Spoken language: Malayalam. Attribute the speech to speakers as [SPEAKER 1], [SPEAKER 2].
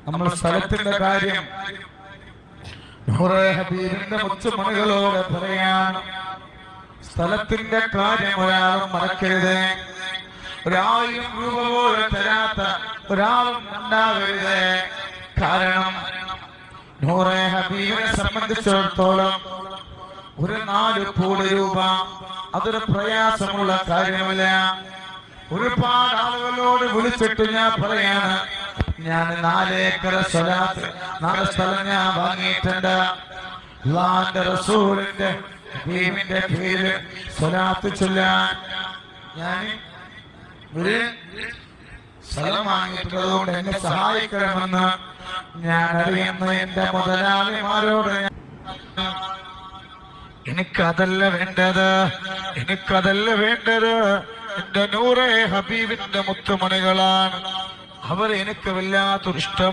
[SPEAKER 1] നമ്മൾ സ്ഥലത്തിന്റെ കാര്യം നൂറെ ഹബീബിന്റെ മുത്തുമണികളോട് പറയാണ്. സ്ഥലത്തിന്റെ കാര്യം ഒരാളും മറക്കരുത്. 1000 രൂപ പോലും തരാത്ത ഒരാളും ഉണ്ടാവരുത്. കാരണം നൂറെ ഹബീബിനെ സംബന്ധിച്ചിടത്തോളം ഒരു 4 കോടി രൂപ അതൊരു പ്രയാസമുള്ള കാര്യമല്ല. ഒരുപാട് ആളുകളോട് വിളിച്ചിട്ട് ഞാൻ പറയാണ്, ഞാൻ 4 ഏക്കർ സ്വലാത്ത് 4 സ്ഥലം ഞാൻ വാങ്ങിയിട്ടുണ്ട്. അല്ലാഹുവിന്റെ റസൂലിന്റെ ഹബീബിന്റെ പേരിൽ സ്വലാത്ത് ചൊല്ലാൻ ഞാൻ ഒരു സ്ഥലം വാങ്ങിയിട്ടുള്ളതുകൊണ്ട് എന്നെ സഹായിക്കണമെന്ന് ഞാൻ അറിയുന്ന എന്റെ മുതലാളിമാരോട് എനിക്കതല്ല വേണ്ടത്. എന്റെ നൂറെ ഹബീബിന്റെ മുത്തുമണികളാണ്. അവർ എനിക്ക് വല്ലാത്തൊരിഷ്ടം.